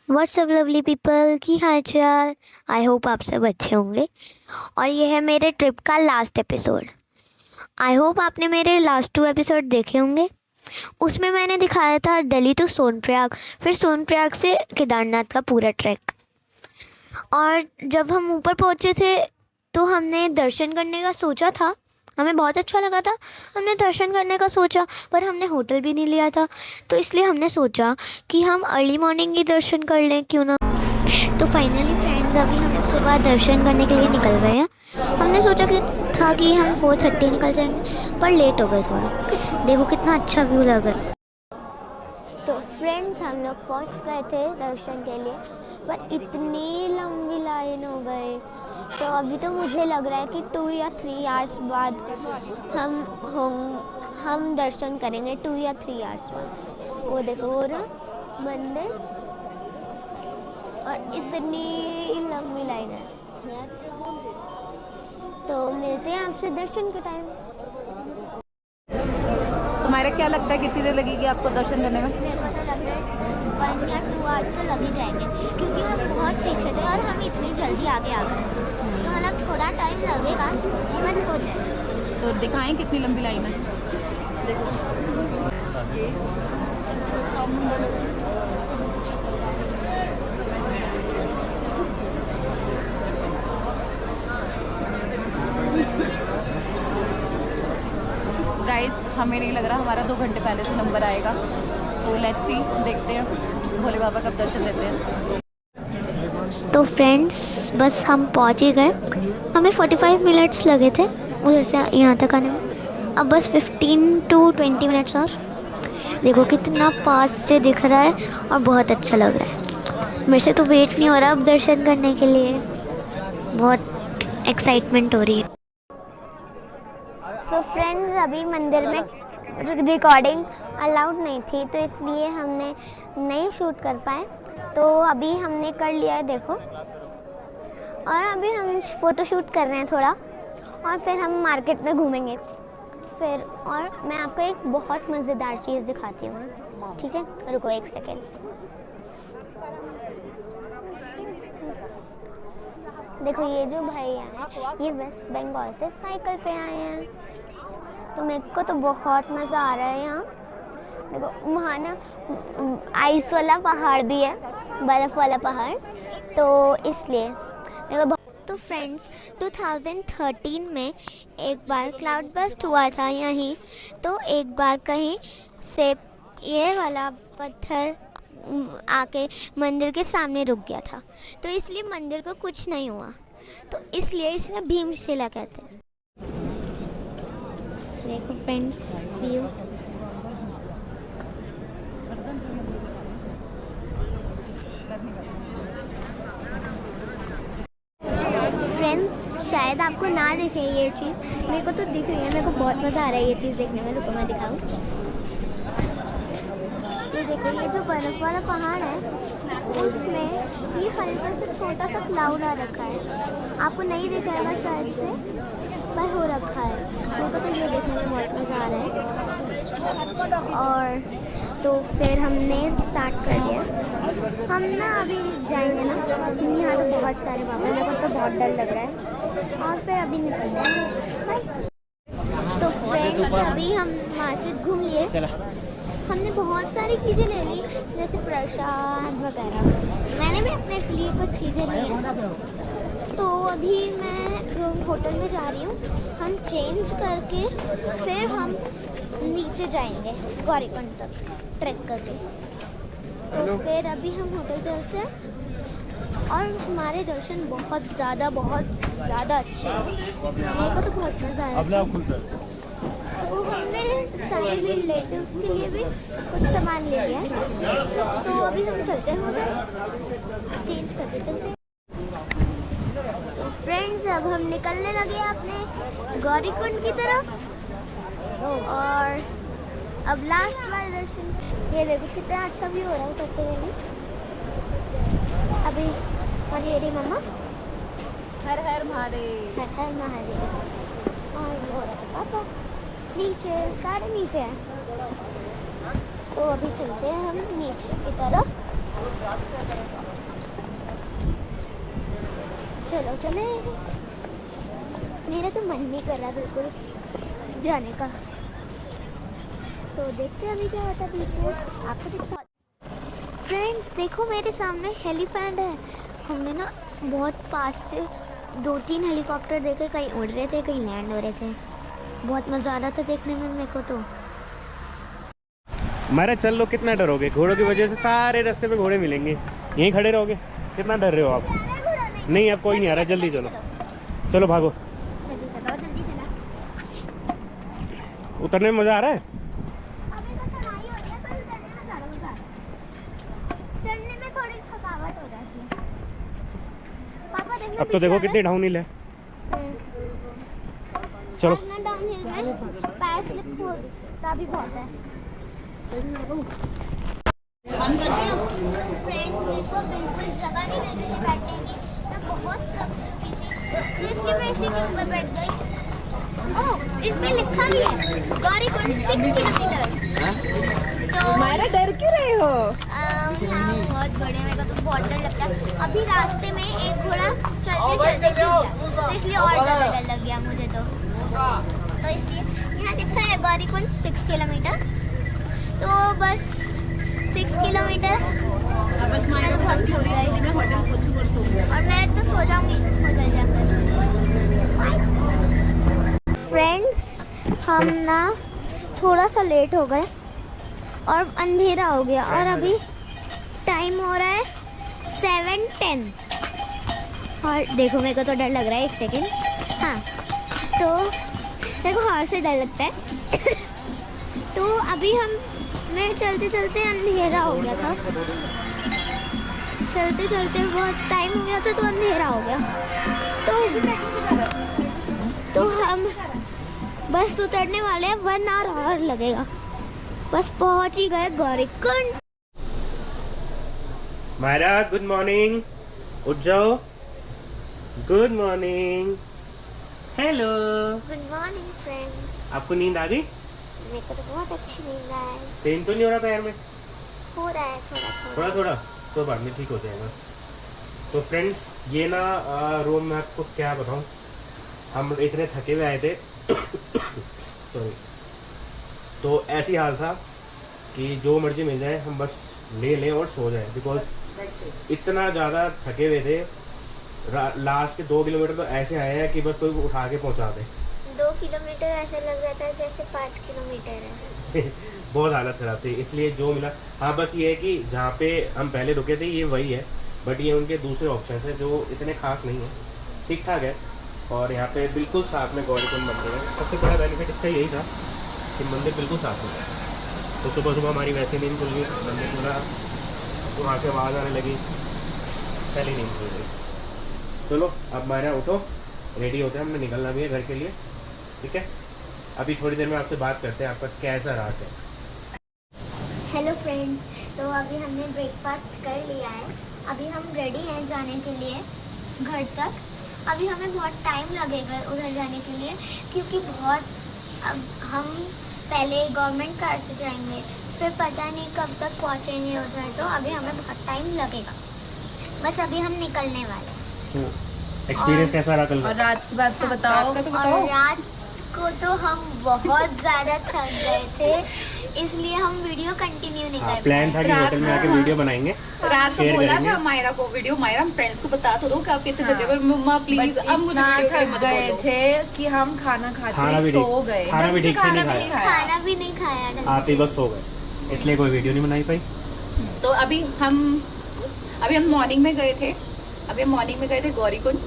WhatsApp lovely people, की हाल चाल। I hope आप सब अच्छे होंगे। और ये है मेरे ट्रिप का लास्ट एपिसोड। आई होप आपने मेरे लास्ट 2 एपिसोड देखे होंगे। उसमें मैंने दिखाया था दिल्ली टू सोनप्रयाग, फिर सोनप्रयाग से केदारनाथ का पूरा ट्रैक। और जब हम ऊपर पहुँचे थे तो हमने दर्शन करने का सोचा था। हमें बहुत अच्छा लगा था, हमने दर्शन करने का सोचा, पर हमने होटल भी नहीं लिया था। तो इसलिए हमने सोचा कि हम अर्ली मॉर्निंग ही दर्शन कर लें, क्यों ना। तो फाइनली फ्रेंड्स, अभी हम सुबह दर्शन करने के लिए निकल गए हैं। हमने सोचा कि हम 4:30 निकल जाएंगे, पर लेट हो गए थोड़ा। देखो कितना अच्छा व्यू लग रहा है। तो फ्रेंड्स, हम लोग पहुंच गए थे दर्शन के लिए, पर इतनी लंबी लाइन हो गई। तो अभी तो मुझे लग रहा है कि 2 या 3 आवर्स बाद हम दर्शन करेंगे। 2 या 3 आवर्स बाद। वो देखो वो रहा मंदिर, और इतनी लंबी लाइन है। तो मिलते हैं आपसे दर्शन के टाइम। तुम्हारा क्या लगता है कितनी देर लगेगी आपको दर्शन करने में? मेरे को तो लग रहा है 1 या 2 आवर्स तो लग ही जाएंगे, क्योंकि हम बहुत पीछे थे और हम इतनी जल्दी आगे आ गए। तो मतलब थोड़ा टाइम लगेगा, पर हो जाएगा। तो दिखाएं कितनी लंबी लाइन है। देखो ये गाइस, हमें नहीं लग रहा हमारा 2 घंटे पहले से नंबर आएगा। तो लेट्स सी, देखते हैं भोले बाबा कब दर्शन देते हैं। तो फ्रेंड्स, बस हम पहुंच ही गए। हमें 45 मिनट्स लगे थे उधर से यहाँ तक आने में। अब बस 15 to 20 मिनट्स और। देखो कितना पास से दिख रहा है और बहुत अच्छा लग रहा है। मेरे से तो वेट नहीं हो रहा अब दर्शन करने के लिए। बहुत एक्साइटमेंट हो रही है। सो फ्रेंड्स, अभी मंदिर में रिकॉर्डिंग अलाउड नहीं थी, तो इसलिए हमने नहीं शूट कर पाए। तो अभी हमने कर लिया है, देखो। और अभी हम फ़ोटो शूट कर रहे हैं थोड़ा, और फिर हम मार्केट में घूमेंगे फिर। और मैं आपको एक बहुत मज़ेदार चीज़ दिखाती हूँ, ठीक है? रुको 1 सेकेंड। देखो ये जो भैया हैं, ये वेस्ट बंगाल से साइकिल पे आए हैं। तो मेरे को तो बहुत मज़ा आ रहा है यहाँ। देखो वहाँ ना आइस वाला पहाड़ भी है, बर्फ़ वाला पहाड़। तो इसलिए तो फ्रेंड्स, 2013 में एक बार क्लाउड बस्ट हुआ था यहीं। तो एक बार कहीं से ये वाला पत्थर आके मंदिर के सामने रुक गया था, तो इसलिए मंदिर को कुछ नहीं हुआ। तो इसलिए इसे भीमशिला कहते हैं। देखो फ्रेंड्स व्यू। फ्रेंड्स, शायद आपको ना दिखे ये चीज़, मेरे को तो दिख रही है। मेरे को बहुत मज़ा आ रहा है ये चीज़ देखने में। रुको मैं दिखाऊँ। ये देखो, ये जो बर्फ़ वाला पहाड़ है, उसमें ये हल्का सा छोटा सा क्लाउड आ रखा है। आपको नहीं दिखाएगा शायद से, पर हो रखा है। मेरे को तो ये देखने में बहुत मज़ा आ रहा है। और तो फिर हमने स्टार्ट कर दिया। हम ना अभी जाएंगे ना, यहाँ तो बहुत सारे बाबा, मेरे को तो बहुत डर लग रहा है। और फिर अभी निकलते हैं। तो फ्रेंड्स, अभी हम मार्केट घूम लिए। हमने बहुत सारी चीज़ें ले ली, जैसे प्रसाद वगैरह। मैंने भी अपने लिए कुछ चीज़ें ली हैं। तो अभी मैं होटल में जा रही हूँ। हम चेंज करके फिर हम नीचे जाएंगे गौरीकुंड तक ट्रैक करके। तो फिर अभी हम होटल चलते हैं। और हमारे दर्शन बहुत ज़्यादा अच्छे हैं। मेरे को तो बहुत मज़ा आया। तो हमने सारे रिलेटिव्स के लिए भी कुछ सामान ले लिया है। तो अभी हम चलते हैं होटल, चेंज करके चलते हैं। तो फ्रेंड्स, अब हम निकलने लगे अपने गौरीकुंड की तरफ। और अब लास्ट बार दर्शन। ये देखो कितना अच्छा व्यू हो रहा है करते हुए अभी। और ये रही मम्मा। हर हर महादेव। हर हर महादेव। और ये हो रहा है पापा नीचे, सारे नीचे हैं। तो अभी चलते हैं हम नीचे की तरफ। चलो चले। मेरा तो मन नहीं कर रहा बिल्कुल जाने का, तो देखते हैं अभी क्या होता है बीच में, आपको दिखा। फ्रेंड्स देखो मेरे सामने हेलीपैड है। हमने ना बहुत पास से 2-3 हेलीकॉप्टर देखे, कहीं उड़ रहे थे कहीं लैंड हो रहे थे। बहुत मज़ा आ रहा था देखने में मेरे को तो। मायरा चल लो, कितना डरोगे? घोड़ों की वजह से सारे रास्ते पे घोड़े मिलेंगे, यहीं खड़े रहोगे? कितना डर रहे हो आप? नहीं अब कोई नहीं आ रहा, जल्दी चलो, चलो भागो। उतरने में मज़ा आ रहा है? अब तो देखो कितनी डाउनहिल है। चलो डाउनहिल में पैर स्लिप होता भी बहुत है। फ्रेंड्स देखो बिल्कुल जगह नहीं रहती थी बैठने की, मैं बहुत थक चुकी थी इसलिए मैं इसी के ऊपर बैठ गई। ओह इसमें लिखा भी है गौरीकुंड 6 किलोमीटर। तो मायरा डर क्यों रहे हो? हाँ बहुत बड़े, मेरे को तो बहुत डर लगता है। अभी रास्ते में एक घोड़ा चलते चलते गिर गया, तो इसलिए और ज़्यादा डर लग गया मुझे तो इसलिए यहाँ लिखा है गौरीकुंड 6 किलोमीटर। तो बस 6 किलोमीटर बस मायरा को जल्दी हो रही है, मैं होटल पहुंचूं और सो। और मैं तो सो जाऊंगी होटल जाकर। फ्रेंड्स हम ना थोड़ा सा लेट हो गए और अंधेरा हो गया, और अभी टाइम हो रहा है 7:10। और देखो मेरे को तो डर लग रहा है, एक सेकेंड। हाँ तो मेरे को हार से डर लगता है। तो अभी मैं चलते चलते अंधेरा हो गया था, चलते चलते बहुत टाइम हो गया था तो अंधेरा हो गया। तो हम बस उतरने वाले हैं, 1 आवर और लगेगा, बस पहुंच ही गए गौरीकुंड। मायरा गुड मॉर्निंग, उठ जाओ। Good morning, hello. Good morning friends. आपको नींद आ गई? मेरे को तो बहुत अच्छी नींद आई। पेन तो नहीं हो रहा पैर में? हो रहा है थोड़ा थोड़ा, तो बाद में ठीक हो जाएगा। तो फ्रेंड्स ये ना रूम में आपको क्या बताऊं, हम इतने थके हुए आए थे सॉरी। तो ऐसी हाल था कि जो मर्जी मिल जाए हम बस ले लें और सो जाए, बिकॉज इतना ज़्यादा थके हुए थे। लास्ट के 2 किलोमीटर तो ऐसे आए हैं कि बस कोई उठा के पहुंचा दे। 2 किलोमीटर ऐसे लग रहा था जैसे 5 किलोमीटर है। बहुत हालत खराब थी, इसलिए जो मिला। हाँ बस ये है कि जहाँ पे हम पहले रुके थे ये वही है, बट ये उनके दूसरे ऑप्शन है जो इतने खास नहीं है, ठीक ठाक है। और यहाँ पे बिल्कुल साथ में गौरीकुंड मंदिर है। सबसे बड़ा बेनिफिट इसका यही था कि मंदिर बिल्कुल साथ में है। तो सुबह सुबह हमारी वैसे नींद खुल गई, मंदिर पूरा वहाँ से आवाज़ आने लगी, पहले नींद खुल गई। चलो अब मायरा उठो, रेडी होते हैं, हमें निकलना भी है घर के लिए, ठीक है? अभी थोड़ी देर में आपसे बात करते हैं, आपका कैसा रहा है। हेलो फ्रेंड्स, तो अभी हमने ब्रेकफास्ट कर लिया है, अभी हम रेडी हैं जाने के लिए घर तक। अभी हमें बहुत टाइम लगेगा उधर जाने के लिए, क्योंकि अब हम पहले गवर्नमेंट कार से जाएंगे, फिर पता नहीं कब तक पहुंचेंगे उधर, तो अभी हमें बहुत टाइम लगेगा। बस अभी हम निकलने वाले हैं। एक्सपीरियंस कैसा रहा कल का? और रात की बात तो बताओ। और रात को तो हम बहुत ज़्यादा थक गए थे, इसलिए हम वीडियो कंटिन्यू नहीं कर पाए। प्लान था कि होटल में आके वीडियो बनाएंगे, रात को बोला था मायरा को वीडियो, मायरा हम फ्रेंड्स को बता तो दो कि आप कितने थके, पर मम्मा प्लीज अब मुझे वीडियो के लिए मत गए बोलो। थे कि हम खाना खाना खाते भी सो गए, खाना भी ठीक से नहीं खाया, खाना भी नहीं खाया ढंग आप ही बस सो गए, इसलिए कोई वीडियो नहीं बनाई पाई। तो अभी हम मॉर्निंग में गए थे, गौरीकुंड।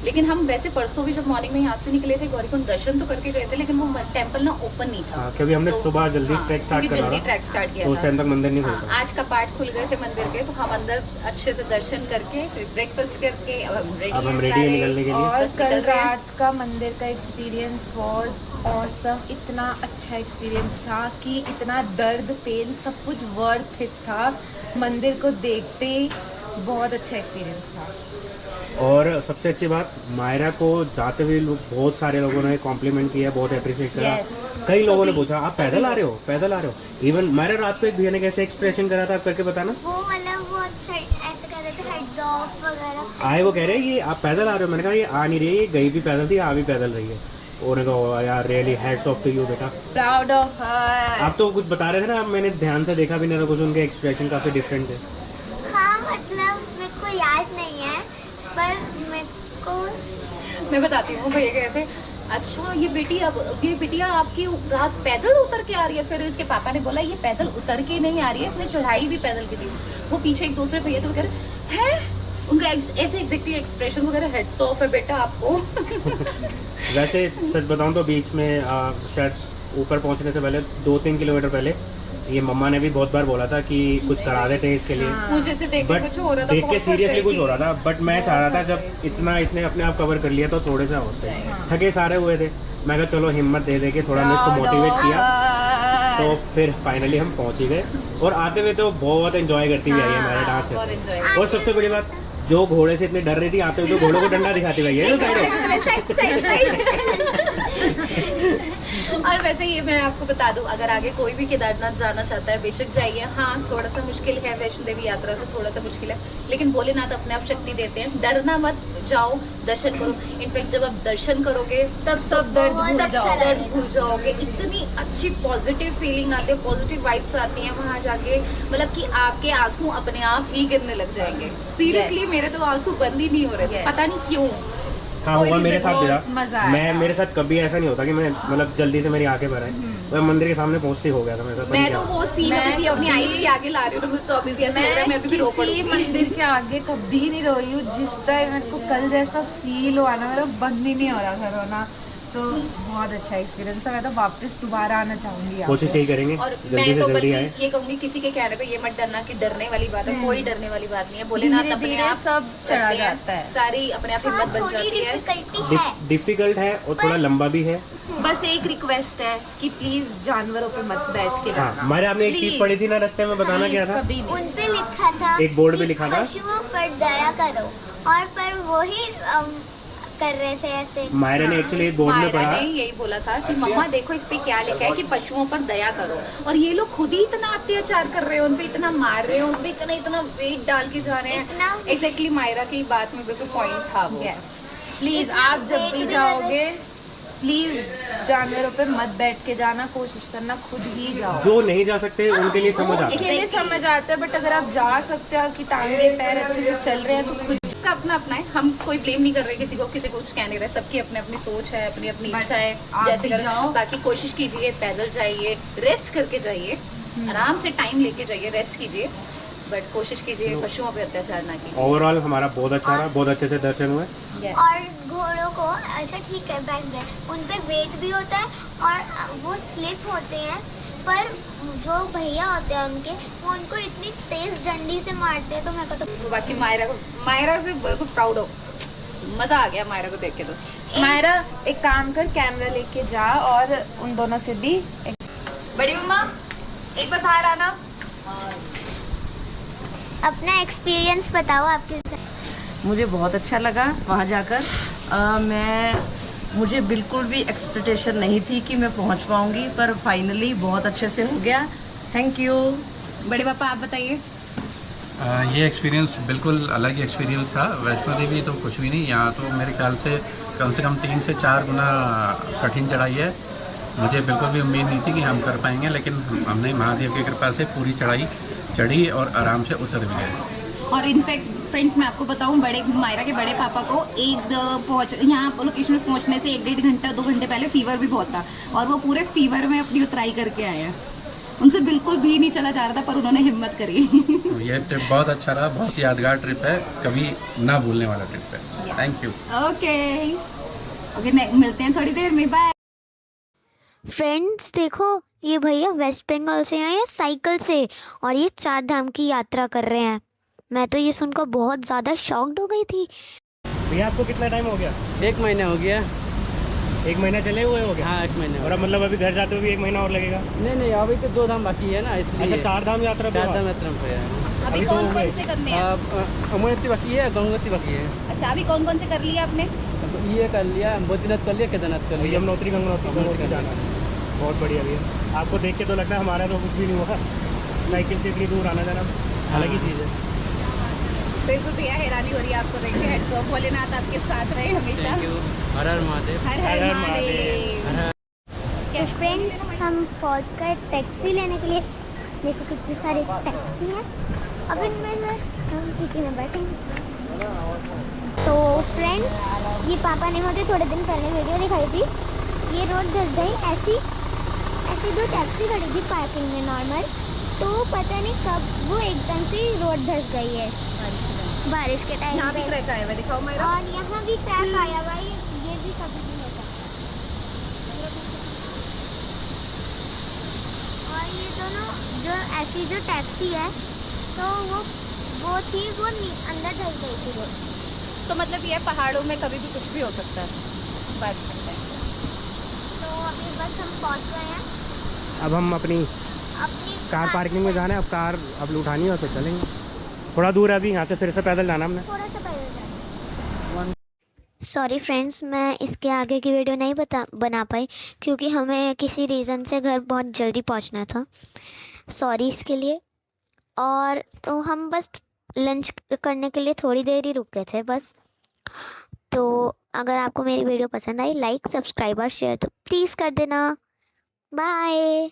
लेकिन हम वैसे परसों भी जब मॉर्निंग में यहाँ से निकले थे गौरीकुंड दर्शन तो करके गए थे, लेकिन वो टेम्पल ना ओपन नहीं था। क्योंकि हमने तो, सुबह जल्दी ट्रैक स्टार्ट क्योंकि करा जल्दी था, ट्रैक स्टार्ट किया तो उस था। टाइम तक मंदिर नहीं हाँ, खुलता। आज का पार्ट खुल गए थे मंदिर के, तो हम अंदर अच्छे से दर्शन करके फिर ब्रेकफास्ट करके अब हम रेडी है निकलने के लिए। और कल रात का मंदिर का एक्सपीरियंस वाज ऑसम। इतना अच्छा एक्सपीरियंस था कि इतना दर्द पेन सब कुछ वर्थ इट था। मंदिर को देखते ही बहुत अच्छा एक्सपीरियंस था। और सबसे अच्छी बात, मायरा को जाते हुए बहुत सारे लोगों ने कॉम्प्लीमेंट किया, बहुत अप्रिशिएट करा। कई लोगों ने पूछा आप पैदल आ रहे हो। इवन मायरा रात को एक भैया ने कैसे एक्सप्रेशन करा था, आप करके बताना। वो मतलब वो ऐसे कर रहे थे हेड्स ऑफ वगैरह। आए वो कह रहे हैं ये आप पैदल आ रहे हो, मैंने कहा ये आ नहीं रही है, ये गई भी पैदल थी, आ भी पैदल रही है। और कहा यार really hats off to you बेटा। Proud of her. आप तो कुछ बता रहे थे ना, मैंने ध्यान से देखा भी नहीं था कुछ, उनके एक्सप्रेशन काफ़ी डिफरेंट थे। हाँ मतलब मेरे को याद नहीं है, पर मेरे को मैं बताती हूँ, भैया कहे थे अच्छा ये बिटिया आपकी रात पैदल उतर के आ रही है। फिर इसके पापा ने बोला ये पैदल उतर के नहीं आ रही है, इसने चढ़ाई भी पैदल की थी। वो पीछे एक दूसरे भैया थे, वो कह रहे हैं उनका ऐसे एग्जैक्टली एक्सप्रेशन वगैरह, हेड्स ऑफ है बेटा आपको। वैसे सच बताऊं तो बीच में शायद ऊपर पहुंचने से पहले 2-3 किलोमीटर पहले ये मम्मा ने भी बहुत बार बोला था कि कुछ करा देते हैं इसके लिए। मुझे से देख के बट कुछ हो रहा था, देख के बहुत सीरियसली थक कुछ गई हो रहा था, बट मैं चाह रहा था जब इतना इसने अपने आप कवर कर लिया तो थोड़े सा और से थके सारे हुए थे, मैं कहा चलो हिम्मत दे दे के थोड़ा मैं इसको मोटिवेट किया, तो फिर फाइनली हम पहुंच ही गए। और आते हुए तो बहुत एंजॉय करती हुई आई है हमारे डांस बहुत करते। enjoy। और सबसे बड़ी बात, जो घोड़े से इतने डर रही थी आते हुए तो घोड़ों को डंडा दिखाती हुई है और वैसे ये मैं आपको बता दूं, अगर आगे कोई भी केदारनाथ जाना चाहता है बेशक जाइए। हाँ थोड़ा सा मुश्किल है, वैष्णो देवी यात्रा से थोड़ा सा मुश्किल है, लेकिन भोलेनाथ अपने आप शक्ति देते हैं। डरना मत, जाओ दर्शन करो। इनफैक्ट जब आप दर्शन करोगे तब सब दर्द भूल जाओगे। इतनी अच्छी पॉजिटिव फीलिंग आती है, पॉजिटिव वाइब्स आती हैं वहाँ जाके, मतलब कि आपके आंसू अपने आप ही गिरने लग जाएंगे। सीरियसली मेरे तो आंसू बंद ही नहीं हो रहे थे, पता नहीं क्यों। हाँ कोई हुआ मेरे reason साथ भी बहुत मजा था। आया। मैं मेरे साथ कभी ऐसा नहीं होता कि मैं मतलब जल्दी से मेरी आंखें भर आए, मैं मंदिर के सामने पहुंचते हो गया था मेरे साथ। मैं तो वो सीन अभी भी अपनी आईज के आगे ला रही हूँ, मुझे तो अभी भी ऐसा लग रहा है मैं अभी भी रो किसी पड़ूंगी। मंदिर के आगे कभी नहीं रोई हूँ। जिस तरह मेरे को कल जैसा फील हुआ ना, मेरा बंद ही नहीं हो रहा था रोना। तो बहुत अच्छा एक्सपीरियंस था, मैं तो वापस दोबारा आना चाहूंगी यहाँ कोशिश पे। यही करेंगे और जल्दी मैं से तो जल्दी बल्कि आए। ये कहूंगी किसी के कहने पे ये मत डरना कि डरने वाली बात है, कोई डरने वाली बात नहीं है। भोलेनाथ धीरे अपने धीरे आप सब चढ़ा करते हैं, जाता है। सारी अपने आप हाँ हिम्मत बन थोड़ी जाती है। डिफिकल्टी है। डिफिकल्ट है और थोड़ा लंबा भी है। बस एक रिक्वेस्ट है कि प्लीज जानवरों पे मत बैठ के हाँ जाना। मैंने आपने एक चीज Please, पढ़ी थी ना रास्ते में, बताना क्या था? कभी नहीं। उन पे लिखा था, एक बोर्ड पे कि लिखा था। पशुओं पर दया करो, और पर वो ही कर रहे थे ऐसे। मायरा ने एक्चुअली एक बोर्ड में मायरा पढ़ा। ने यही बोला था कि मम्मा देखो इस पे क्या लिखा है कि पशुओं पर दया करो, और ये लोग खुद ही इतना अत्याचार कर रहे हैं, उन पे इतना मार रहे हैं, उन पे इतना वेट डाल के जा रहे हैं। इतना- एग्जैक्टली मायरा की बात में बिल्कुल पॉइंट था वो। यस प्लीज, इतना आप जब वेट भी भी जाओगे प्लीज जानवरों पे मत बैठ के जाना, कोशिश करना खुद ही जाओ। जो नहीं जा सकते उनके लिए समझ आता है। अकेले समझ आता है, बट अगर आप जा सकते हो, आपकी टांगे पैर अच्छे से चल रहे हैं, तो खुद का अपना अपना है, हम कोई ब्लेम नहीं कर रहे किसी को कुछ कह नहीं रहे। सबकी अपनी अपनी सोच है, अपनी अपनी But इच्छा है, आप जैसे भी करो। जाओ। बाकी कोशिश कीजिए, पैदल जाइए, रेस्ट करके जाइए, आराम से टाइम लेके जाइए, रेस्ट कीजिए, बट कोशिश कीजिए पशुओं पे अत्याचार ना कीजिए। ओवरऑल हमारा बहुत अच्छा रहा, बहुत अच्छे से दर्शन हुए। Yes. और घोड़ों को अच्छा ठीक है बैठ गए, उन पे वेट भी होता है और वो स्लिप होते हैं, पर जो भैया होते हैं उनके, वो उनको इतनी तेज डंडी से मारते हैं, तो मेरे को तो बाकी मायरा से बिल्कुल प्राउड हो, मजा आ गया मायरा को देख के। तो मायरा एक काम कर, कैमरा लेके जा और उन दोनों से भी बड़ी मम्मा एक बार बाहर आना। अपना एक्सपीरियंस बताओ आपके साथ। मुझे बहुत अच्छा लगा वहाँ जाकर। मुझे बिल्कुल भी एक्सपेक्टेशन नहीं थी कि मैं पहुँच पाऊँगी, पर फाइनली बहुत अच्छे से हो गया। Thank you. बड़े पापा आप बताइए। ये एक्सपीरियंस बिल्कुल अलग ही एक्सपीरियंस था। वैष्णो देवी तो कुछ भी नहीं, यहाँ तो मेरे ख्याल से कम 3 से 4 गुना कठिन चढ़ाई है। मुझे बिल्कुल भी उम्मीद नहीं थी कि हम कर पाएंगे, लेकिन हमने महादेव की कृपा से पूरी चढ़ाई चढ़ी और आराम से उतर भी गए। और इनफैक्ट फ्रेंड्स मैं आपको बताऊं, मायरा के बड़े पापा को यहाँ लोकेशन में पहुंचने से 1-1.5 घंटा 2 घंटे पहले फीवर भी बहुत था, और वो पूरे फीवर में अपनी उतराई करके आए हैं। उनसे बिल्कुल भी नहीं चला जा रहा था, पर उन्होंने हिम्मत करी। ये ट्रिप बहुत अच्छा रहा, बहुत यादगार ट्रिप है, कभी ना भूलने वाला ट्रिप है। Thank you. ओके मिलते हैं थोड़ी देर में, बाय। फ्रेंड्स देखो, ये भैया वेस्ट बंगाल से आए हैं साइकिल से, और ये 4 धाम की यात्रा कर रहे हैं। मैं तो ये सुनकर बहुत ज़्यादा शॉक्ड हो गई थी। भैया आपको कितना टाइम हो गया? 1 महीना हो गया। 1 महीना चले हुए हो गया? हाँ 1 महीना और अब मतलब अभी घर जाते हुए भी 1 महीना और लगेगा? नहीं अभी तो 2 धाम बाकी है ना, इसलिए। अच्छा 4 धाम यात्रा पे 4 हो धाम आप? यात्रा पे है। अभी अभी कौन तो कौन से करने हैं? अमरनाथ बाकी है, गंगोत्री बाकी है। अच्छा अभी कौन कौन से कर लिया आपने? तो ये कर लिया, बद्रीनाथ कर लिया, केदारनाथ कर लिया। यमुनोत्री गंगोत्री जाना है। बहुत बढ़िया भैया, आपको देख के तो लगता है हमारा तो कुछ भी नहीं हुआ। साइकिल से इतनी दूर आना जाना अलग ही चीज़ है। तो बिल्कुल भैया हैरानी हो रही है आपको देख के। हेड्स ऑफ, भोलेनाथ आपके साथ रहे हमेशा। Thank you. हर हर महादेव। हर हर महादेव। तो फ्रेंड्स हम पहुंच गए टैक्सी लेने के लिए। देखो कितनी सारी टैक्सी हैं। अब इनमें से हम किसी में बैठेंगे। तो फ्रेंड्स ये पापा ने मुझे थोड़े दिन पहले वीडियो दिखाई थी। ये रोड धंस गई, ऐसी दो टैक्सी खड़ी थी पार्किंग में नॉर्मल, तो पता नहीं कब वो एकदम से रोड धंस गई है बारिश के टाइम यहाँ भी पे। क्रैक आया हुआ है, दिखाओ मेरा। और यहाँ भी क्रैक आया हुआ है, ये भी कभी नहीं होता। और ये दोनों जो ऐसी जो टैक्सी है तो वो थी, वो अंदर धंस गई थी वो। तो मतलब ये पहाड़ों में कभी भी कुछ भी हो सकता है बारिश के टाइम। तो अभी बस हम पहुंच गए हैं अब हम अपनी अपनी कार से पार्किंग में जाना है। अब कार अब उठानी है और फिर चलेंगे। थोड़ा दूर है अभी यहाँ से, फिर से पैदल जाना हमने। थोड़ा सा पैदल जाना। सॉरी फ्रेंड्स, मैं इसके आगे की वीडियो नहीं बना पाई क्योंकि हमें किसी रीज़न से घर बहुत जल्दी पहुंचना था। सॉरी इसके लिए। और तो हम बस लंच करने के लिए थोड़ी देर ही रुक गए थे बस। तो अगर आपको मेरी वीडियो पसंद आई, लाइक सब्सक्राइब और शेयर तो प्लीज़ कर देना। बाय।